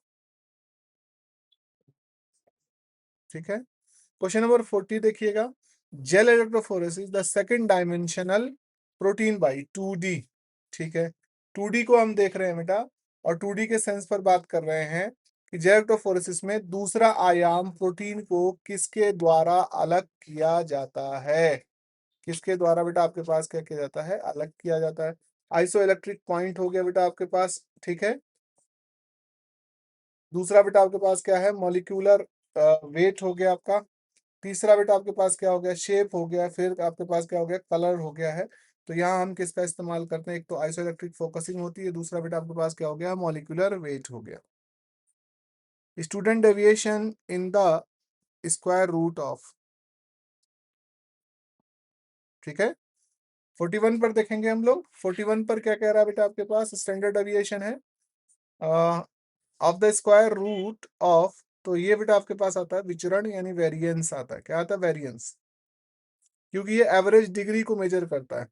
ठीक है। क्वेश्चन नंबर 40 देखिएगा। Gel electrophoresis the second dimensional protein by 2D। ठीक है, 2D को हम देख रहे हैं बेटा, और 2D के सेंस पर बात कर रहे हैं कि जेल इलेक्ट्रोफोरेसिस में दूसरा आयाम प्रोटीन को किसके द्वारा अलग किया जाता है? किसके द्वारा बेटा आपके पास क्या किया जाता है? अलग किया जाता है। आइसो इलेक्ट्रिक पॉइंट हो गया बेटा आपके पास, ठीक है। दूसरा बेटा आपके पास क्या है? मॉलिक्यूलर वेट हो गया आपका। तीसरा बेटा आपके पास क्या हो गया? शेप हो गया। फिर आपके पास क्या हो गया? कलर हो गया है। तो यहाँ हम किसका इस्तेमाल करते हैं? एक तो आइसोइलेक्ट्रिक फोकसिंग होती है, दूसरा बेटा आपके पास क्या हो गया? मॉलिक्यूलर वेट हो गया। Student deviation in the square root of. ठीक है। 41 पर देखेंगे हम लोग। 41 पर क्या कह रहा है बेटा आपके पास? स्टैंडर्ड डेविएशन है of the square root of. तो ये बेटा आपके पास आता है विचरण, यानी वेरिएंस आता है। क्या आता है? वेरिएंस, क्योंकि ये एवरेज डिग्री को मेजर करता है।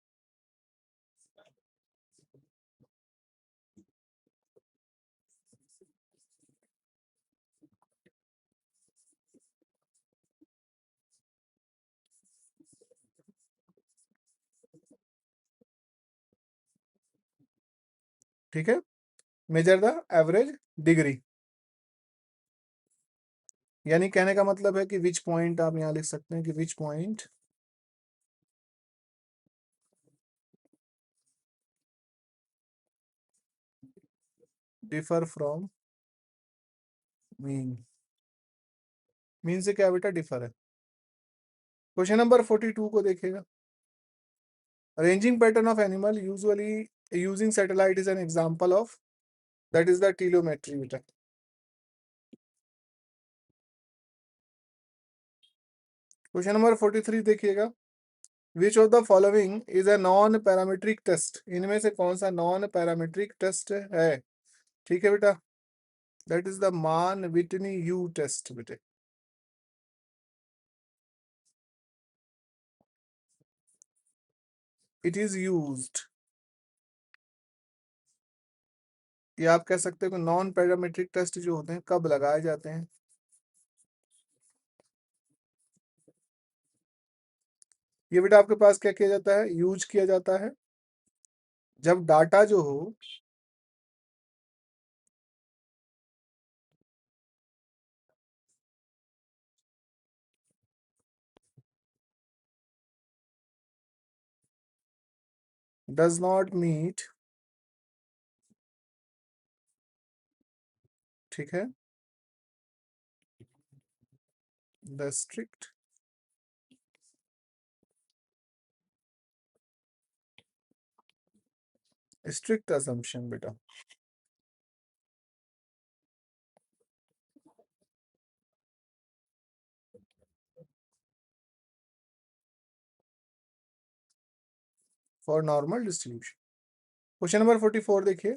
ठीक है, मेजर द एवरेज डिग्री। यानी कहने का मतलब है कि विच पॉइंट, आप यहां लिख सकते हैं कि which point differ from mean. Mean से क्या बेटा? डिफर है। क्वेश्चन नंबर 42 को देखिएगा। Ranging pattern of animal usually using satellite is an example of, that is the telemetry बेटा। क्वेश्चन नंबर 43 देखिएगा। Which of the following is a non parametric test. इनमें से कौन सा नॉन पैरामीट्रिक टेस्ट है? ठीक है बेटा, that is the Mann Whitney U test बेटे। इट इज यूज्ड, या आप कह सकते हो कि नॉन पैरामीट्रिक टेस्ट जो होते हैं कब लगाए जाते हैं? ये बेटा आपके पास क्या किया जाता है? यूज किया जाता है जब डाटा जो हो डज नॉट मीट, ठीक है, द स्ट्रिक्ट असम्पशन बेटा। For normal distribution. Question number 44 देखिए,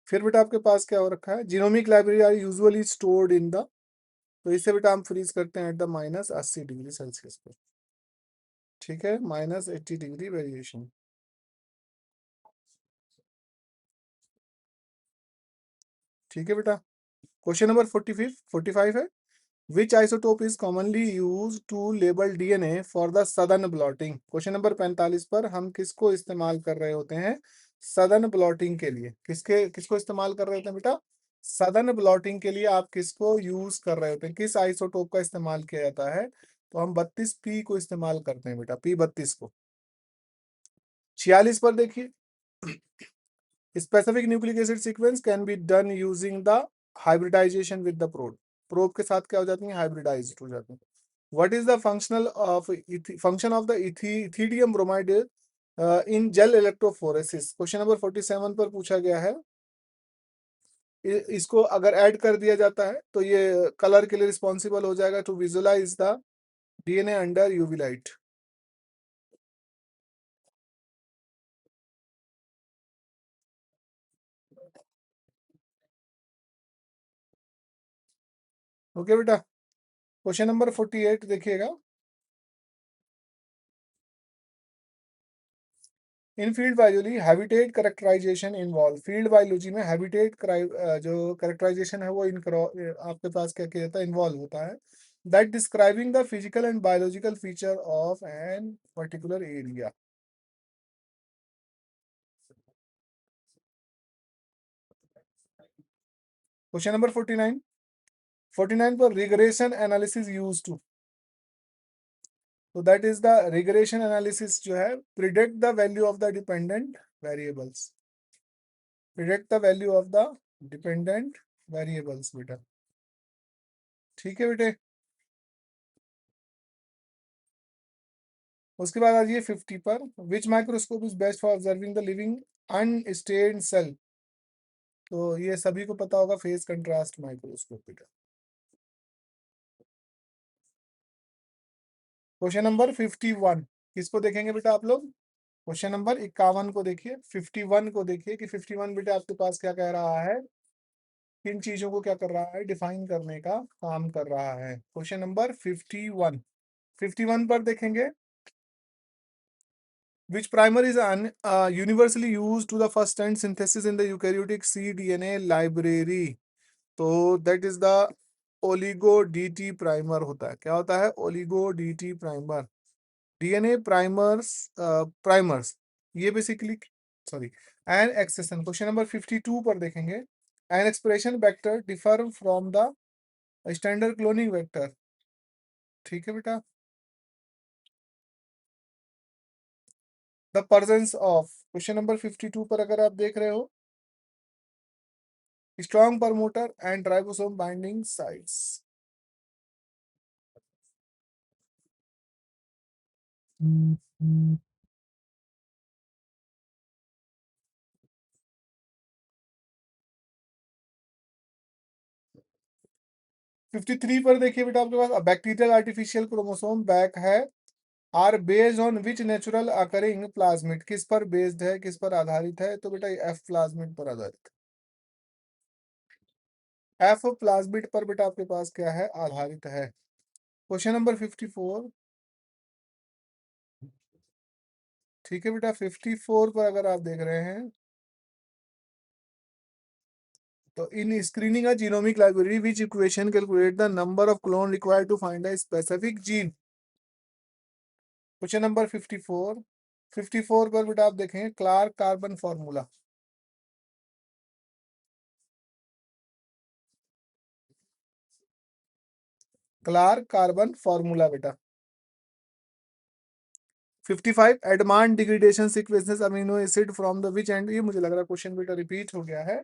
फिर बेटा आपके पास क्या हो रखा है, genomic library are usually stored in the, तो इससे बेटा हम फ्रीज करते हैं एट द -80 डिग्री सेल्सियस पे, ठीक है, -80 डिग्री वेरिएशन। ठीक है बेटा। क्वेश्चन नंबर 45 है, which isotope is commonly use to label DNA for the Southern blotting. Question number 45 पर हम किसको इस्तेमाल कर रहे होते हैं सदन ब्लॉटिंग के लिए, किसको इस्तेमाल कर रहे होते हैं बेटा सदन ब्लॉटिंग के लिए, आप किसको यूज कर रहे होते हैं, किस आइसोटोप का इस्तेमाल किया जाता है, तो हम 32P को इस्तेमाल करते हैं बेटा, P32 को। 46 पर देखिए, specific nucleic acid sequence can be done using the hybridisation with the probe, probe के साथ क्या हो जाती है हाइब्रिडाइज हो जाती है। What is the function of the ethidium bromide in gel electrophoresis. Question number 47 पर पूछा गया है, इसको अगर ऐड कर दिया जाता है तो ये कलर के लिए रिस्पॉन्सिबल हो जाएगा, to visualise the DNA under UV light. Okay बेटा। क्वेश्चन नंबर 48 देखिएगा, in field biology habitat characterisation involve, field biology में हैबिटेट जो करेक्टराइजेशन है वो आपके पास क्या किया जाता है इन्वॉल्व होता है, that describing the physical and biological feature of an particular area. Question number 49 पर रिग्रेशन एनालिसिस यूज टू, तो that is the regression analysis जो है predict the value of the dependent variables, predict the value of the dependent variables बेटा। ठीक है बेटे। उसके बाद आ जाइए 50 पर, which microscope is best for observing the living unstained cell, तो ये सभी को पता होगा फेज कंट्रास्ट माइक्रोस्कोप बेटा। क्वेश्चन नंबर 51 किसको देखेंगे बेटा आप लोग, क्वेश्चन नंबर 51 को देखिए, 51 को देखिए कि 51 बेटा आपके पास क्या कह रहा है, किन चीजों को क्या कर रहा है डिफाइन करने का काम कर रहा है। क्वेश्चन नंबर 51 पर देखेंगे, which primer is universally used to the first end synthesis in the eukaryotic cDNA library, तो that is the oligo dT primer होता है, क्या होता है oligo dT primer, DNA primers ये बेसिकली, sorry, an accession. Question number 52 पर देखेंगे, an expression vector differ from the standard cloning vector. ठीक है बेटा। The presence of, question number 52 पर अगर आप देख रहे हो, strong promoter and ribosome binding sites. 53 पर देखिए बेटा आपके पास, बैक्टीरियल आर्टिफिशियल क्रोमोसोम बैक है, are based on which natural occurring plasmid, किस पर बेस्ड है, किस पर आधारित है, तो बेटा एफ प्लाज्मिड पर आधारित, एफ प्लाज्मिड पर बेटा आपके पास क्या है आधारित है। क्वेश्चन नंबर 54, ठीक है बेटा 54 पर अगर आप देख रहे हैं, तो in screening a genomic library which equation calculate the number of clone required to find a specific gene. Question number 54 पर बेटा आप देखें Clarke Carbon formula, Clarke Carbon formula बेटा। 55 Edman degradation sequences amino acid from the which end, ये मुझे लग रहा है क्वेश्चन बेटा रिपीट हो गया है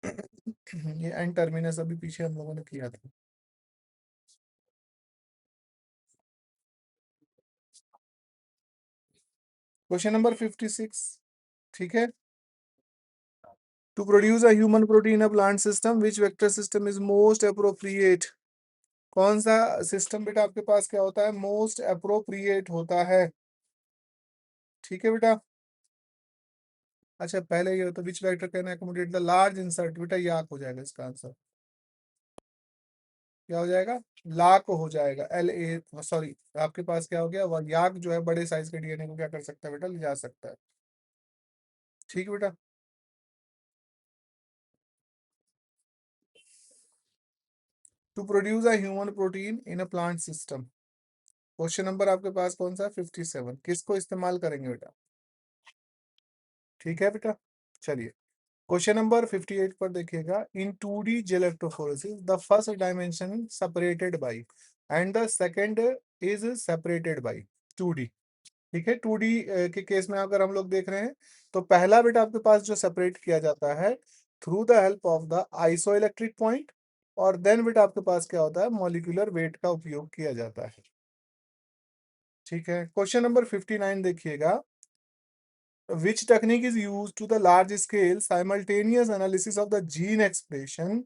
ये एंड टर्मिनस अभी पीछे हम लोगों ने किया था। क्वेश्चन नंबर 56, ठीक है, to produce a human protein a plant system which vector system is most appropriate, कौन सा सिस्टम बेटा आपके पास क्या होता है मोस्ट अप्रोप्रिएट होता है। ठीक है बेटा। अच्छा पहले ये होता which vector can accommodate the large insert, बेटा याक हो जाएगा इसका आंसर। क्या हो जाएगा? लाक हो जाएगा, LA, सॉरी आपके पास क्या हो गया, वह याक जो है बड़े साइज के DNA को क्या कर सकता है बेटा, ले जा सकता है। ठीक है बेटा। To produce a human protein in a plant system, question number आपके पास कौन सा, 57, किसको इस्तेमाल करेंगे बेटा? ठीक है बेटा। चलिए क्वेश्चन नंबर 58 पर देखिएगा, in 2D gel electrophoresis the first dimension separated by and the second is separated by 2D। ठीक है, 2D के केस में अगर हम लोग देख रहे हैं तो पहला बेटा आपके पास जो सेपरेट किया जाता है through the help of the iso electric point, और देन बेटा आपके पास क्या होता है, मॉलिक्यूलर वेट का उपयोग किया जाता है। ठीक है, क्वेश्चन नंबर 59 देखिएगा, which technique is used to the large scale simultaneous analysis of the gene expression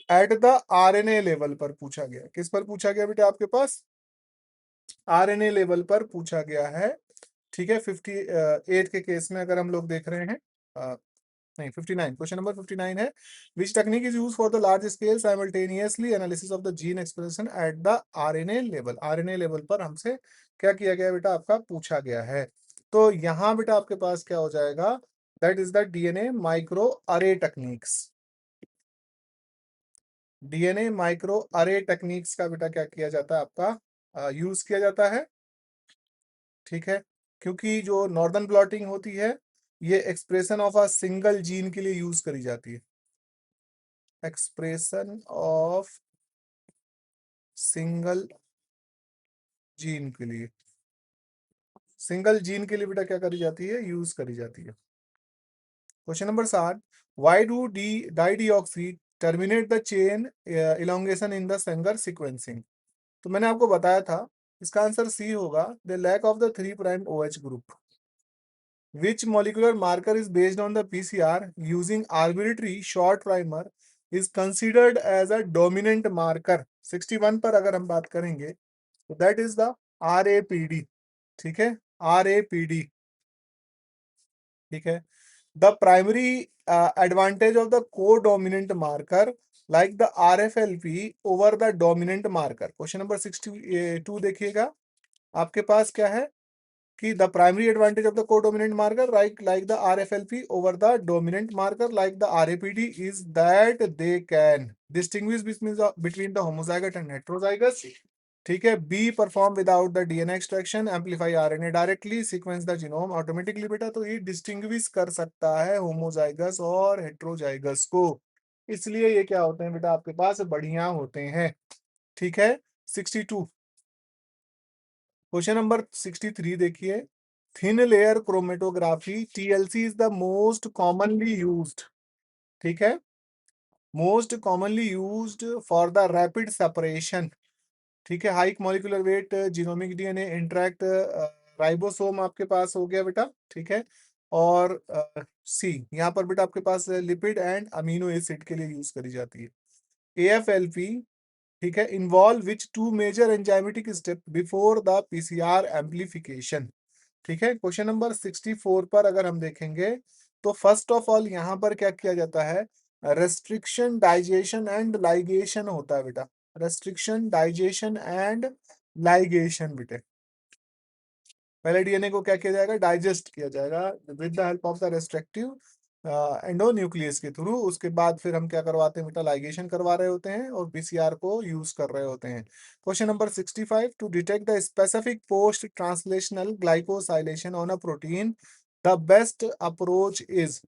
at the RNA level पर पूछा गया, किस पर पूछा गया बेटा आपके पास, RNA लेवल पर पूछा गया है। ठीक है, 58 के केस में अगर हम लोग देख रहे हैं, नहीं 59, क्वेश्चन नंबर 59 है, विच technique is use for the large scale simultaneously analysis of the gene expression at the RNA level, RNA level पर हमसे क्या किया गया बेटा, आपका पूछा गया है। तो यहाँ बेटा आपके पास क्या हो जाएगा, that is the DNA micro अरे टेक्निक्स। DNA माइक्रो अरे टेक्निक्स का बेटा क्या किया जाता है, आपका यूज किया जाता है। ठीक है, क्योंकि जो नॉर्दर्न ब्लॉटिंग होती है ये expression of a single gene के लिए यूज करी जाती है, एक्सप्रेशन ऑफ सिंगल जीन के लिए, सिंगल जीन के लिए बेटा क्या करी जाती है, यूज करी जाती है। Question number 7, why do the dideoxy terminate the chain elongation in the Sanger sequencing. तो मैंने आपको बताया था इसका आंसर सी होगा, the lack of the 3' OH group. Which molecular marker is based on the PCR using arbitrary short primer is considered as a dominant marker? 61 पर अगर हम बात करेंगे तो that is the RAPD। ठीक है, RAPD। ठीक है, the primary advantage of the co-dominant marker like the RFLP over the dominant marker। Question number 62 देखिएगा, आपके पास क्या है कि the primary advantage of the codominant marker like the RFLP over the dominant marker like the RAPD is that they can distinguish between the homozygous and heterozygous। ठीक है, B perform without the DNA extraction, amplify RNA directly, sequence the genome automatically। बेटा तो ये डिस्टिंग्विश कर सकता है होमोजाइगस और हेट्रोजाइगस को, इसलिए ये क्या होते हैं बेटा आपके पास, बढ़िया होते हैं। ठीक है, 62, क्वेश्चन नंबर 63 देखिए, thin layer chromatography TLC is the most commonly used. ठीक है, most commonly used for the rapid separation. ठीक है, high molecular weight genomic DNA interact ribosome आपके पास हो गया बेटा। ठीक है, और सी यहाँ पर बेटा आपके पास लिपिड एंड अमीनो एसिड के लिए यूज करी जाती है। AFLP, ठीक है, involve which two major enzymatic step before the PCR amplification. ठीक है, क्वेश्चन नंबर 64 पर अगर हम देखेंगे तो फर्स्ट ऑफ ऑल यहाँ पर क्या किया जाता है, रेस्ट्रिक्शन डाइजेशन एंड लाइगेशन होता है बेटा, रेस्ट्रिक्शन डाइजेशन एंड लाइगेशन बेटे। पहले DNA को क्या किया जाएगा, डाइजेस्ट किया जाएगा with the help of the restrictive endonuclease के थ्रू, उसके बाद फिर हम क्या करवाते हैं बेटा, लाइगेशन करवा रहे होते हैं और PCR को यूज कर रहे होते हैं। Question number 65, to detect the specific post translational glycosylation on a protein the best approach is,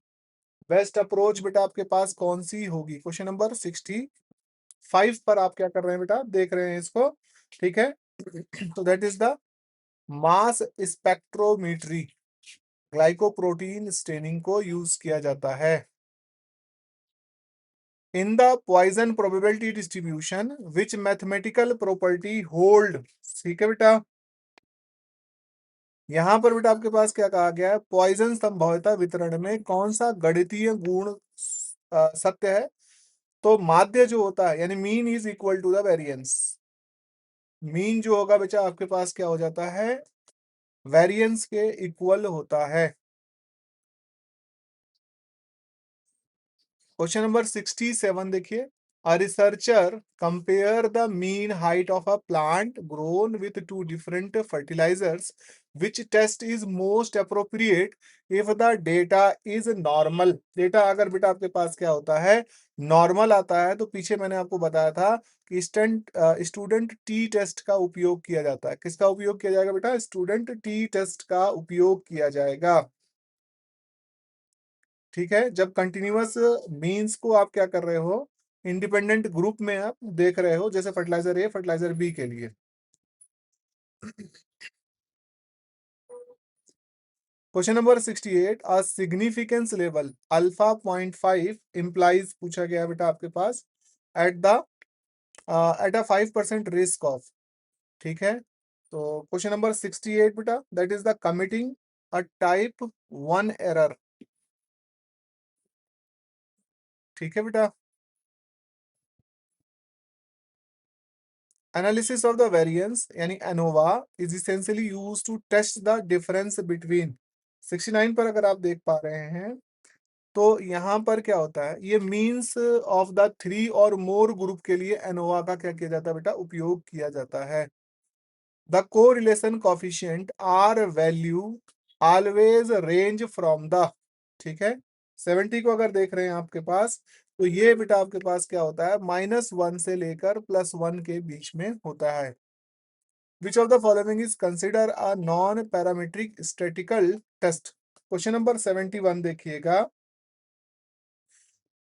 best approach बेटा आपके पास कौन सी होगी, क्वेश्चन नंबर 65 पर आप क्या कर रहे हैं बेटा, देख रहे हैं इसको। ठीक है, तो that is the mass spectrometry, glycoprotein staining को यूज किया जाता है। In the Poisson probability distribution which mathematical property hold. ठीक है बेटा, यहां पर बेटा आपके पास क्या कहा गया है, पॉइजन संभाव्यता वितरण में कौन सा गणितीय गुण सत्य है। तो माध्य जो होता है यानी mean is equal to the variance, mean जो होगा बेटा आपके पास क्या हो जाता है, वेरिएंस के इक्वल होता है। क्वेश्चन नंबर 67 देखिए, a researcher compare the mean height of a plant grown with two different fertilisers, which test is most appropriate if the data is normal. Data अगर बेटा आपके पास क्या होता है, नॉर्मल आता है, तो पीछे मैंने आपको बताया था कि स्टूडेंट टी टेस्ट का उपयोग किया जाता है। किसका उपयोग किया जाएगा बेटा? स्टूडेंट टी टेस्ट का उपयोग किया जाएगा। ठीक है, जब कंटिन्यूअस मीन्स को आप क्या कर रहे हो, इंडिपेंडेंट ग्रुप में आप देख रहे हो, जैसे फर्टिलाइजर ए फर्टिलाइजर बी के लिए। Question number 68, a significance level alpha 0.5 implies पूछा गया बेटा आपके पास at the at a 5% risk of. ठीक है, तो क्वेश्चन नंबर 68 बेटा, that is the committing a type 1 error. ठीक है बेटा, एनालिसिस ऑफ द वेरिएंस यानी ANOVA is essentially used to test the difference between. 69 पर अगर आप देख पा रहे हैं, तो यहाँ पर क्या होता है, ये मीन्स ऑफ द थ्री और मोर ग्रुप के लिए एनोवा का क्या किया जाता है बेटा, उपयोग किया जाता है। The correlation coefficient r value always range from the. ठीक है, 70 को अगर देख रहे हैं आपके पास, तो ये बेटा आपके पास क्या होता है, -1 से लेकर +1 के बीच में होता है। Which of the following is considered a non-parametric statistical test? Question number 71 देखिएगा,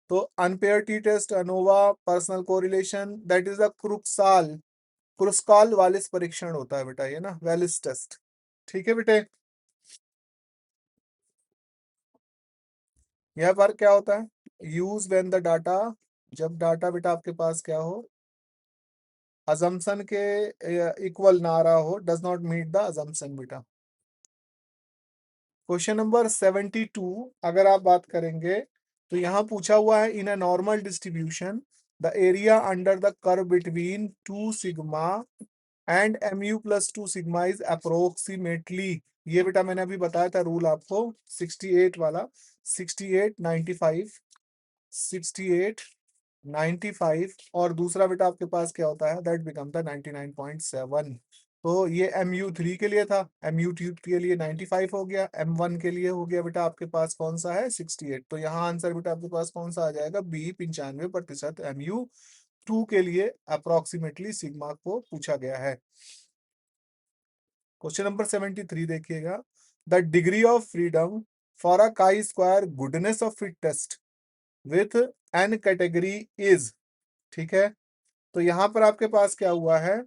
तो unpaired T test, ANOVA, personal correlation, that is the Kruskal Wallis परीक्षण होता है बेटा, ये ना वैलिस टेस्ट। ठीक है बेटे, यहाँ पर क्या होता है, यूज व्हेन द डाटा, जब डाटा बेटा आपके पास क्या हो, अजम्पशन के इक्वल ना रहा हो, does not meet the assumption बेटा। क्वेश्चन नंबर 72 अगर आप बात करेंगे, तो यहां पूछा हुआ है, in a normal distribution the area under the curve between 2 sigma and mu+2 sigma is approximately. ये बेटा मैंने अभी बताया था रूल आपको, 68 वाला, 68 95, 68 95, और दूसरा बेटा आपके पास क्या होता है, दैट बिकम द 99.7। तो ये mu3 के लिए था, mu2 के लिए 95 हो गया, m1 के लिए हो गया बेटा आपके पास कौन सा है, 68। तो यहाँ आंसर बेटा आपके पास कौन सा आ जाएगा, बी, 95% mu2 के लिए अप्रोक्सीमेटली सिग्मा को पूछा गया है। क्वेश्चन नंबर 73 देखिएगा, the degree of freedom for a chi square goodness of fit test with n category is. ठीक है, तो यहां पर आपके पास क्या हुआ है,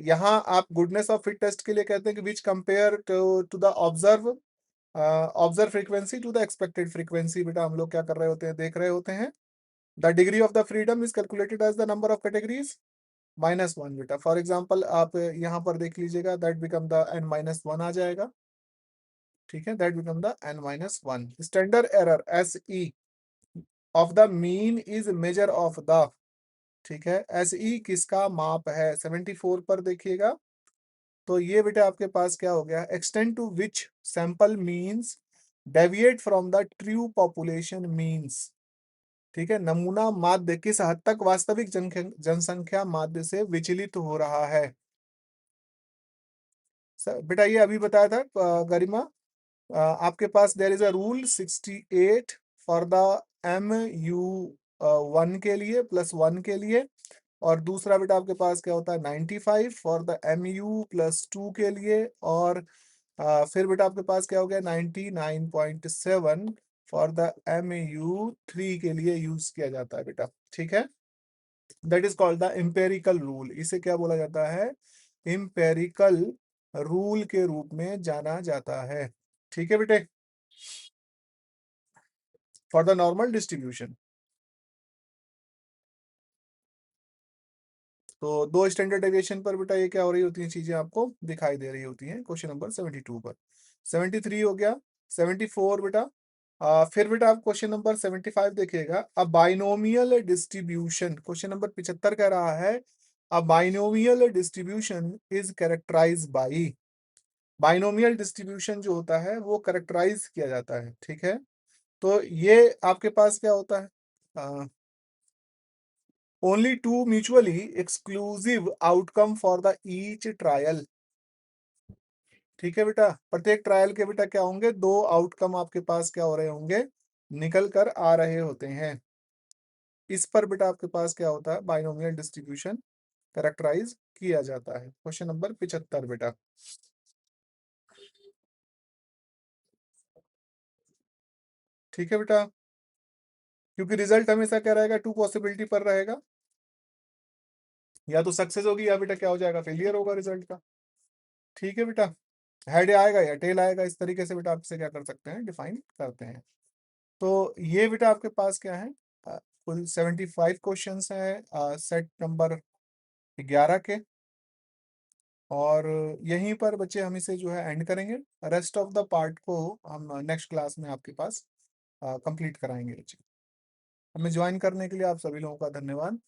यहाँ आप गुडनेस ऑफ फिट टेस्ट के लिए कहते हैं कि which compare to the observe frequency to the expected frequency. बेटा हम लोग क्या कर रहे होते हैं, देख रहे होते हैं, the degree of the freedom is calculated as the number of categories -1 बेटा। फॉर एग्जाम्पल आप यहाँ पर देख लीजिएगा, दैट बिकम द n-1 आ जाएगा। ठीक है, that become the n-1। Standard error SE of the mean is measure of the. ठीक है, SE किसका माप है, 74 पर देखिएगा, तो ये बेटा आपके पास क्या हो गया, extend to which sample means deviate from the true population means. ठीक है, नमूना माध्य किस हद तक वास्तविक जनसंख्या माध्य से विचलित हो रहा है। बेटा ये अभी बताया था गरिमा, आपके पास there is a rule 68 for the mu1 के लिए +1 के लिए, और दूसरा बेटा आपके पास क्या होता है 95 फॉर द mu+2 के लिए, और फिर बेटा आपके पास क्या हो गया 99.7 फॉर द mu3 के लिए यूज किया जाता है बेटा। ठीक है, that is called the empirical rule. इसे क्या बोला जाता है, एम्पेरिकल रूल के रूप में जाना जाता है। ठीक है बेटे, फॉर द नॉर्मल डिस्ट्रीब्यूशन। तो दो स्टैंडर्ड डेविएशन पर बेटा ये क्या हो रही होती है, चीजें आपको दिखाई दे रही होती हैं। क्वेश्चन नंबर 72 पर, 73 हो गया, 74 बेटा। फिर बेटा आप क्वेश्चन नंबर 75 देखिएगा, a binomial distribution. Question number 75 कह रहा है, a binomial distribution is characterised by, binomial distribution जो होता है वो कैरेक्टराइज किया जाता है, ठीक है। तो ये आपके पास क्या होता है, only two mutually exclusive outcome for the each trial, ठीक है बेटा। प्रत्येक ट्रायल के बेटा क्या होंगे, दो आउटकम आपके पास क्या हो रहे होंगे, निकल कर आ रहे होते हैं। इस पर बेटा आपके पास क्या होता है, बाइनोमियल डिस्ट्रीब्यूशन कैरेक्टराइज किया जाता है। क्वेश्चन नंबर 75 बेटा, ठीक है बेटा। क्योंकि रिजल्ट हमेशा क्या रहेगा, टू पॉसिबिलिटी पर रहेगा, या तो सक्सेस होगी या बेटा क्या हो जाएगा, फेलियर होगा रिजल्ट का, ठीक है बेटा। हेड आएगा या टेल आएगा, इस तरीके से बेटा आपसे क्या कर सकते हैं, डिफाइन करते हैं। तो ये बेटा आपके पास क्या है, कुल 75 क्वेश्चन है सेट नंबर 11 के। और यहीं पर बच्चे हम इसे जो है एंड करेंगे। रेस्ट ऑफ द पार्ट को हम नेक्स्ट क्लास में आपके पास कंप्लीट कराएंगे बच्चे। हमें ज्वाइन करने के लिए आप सभी लोगों का धन्यवाद।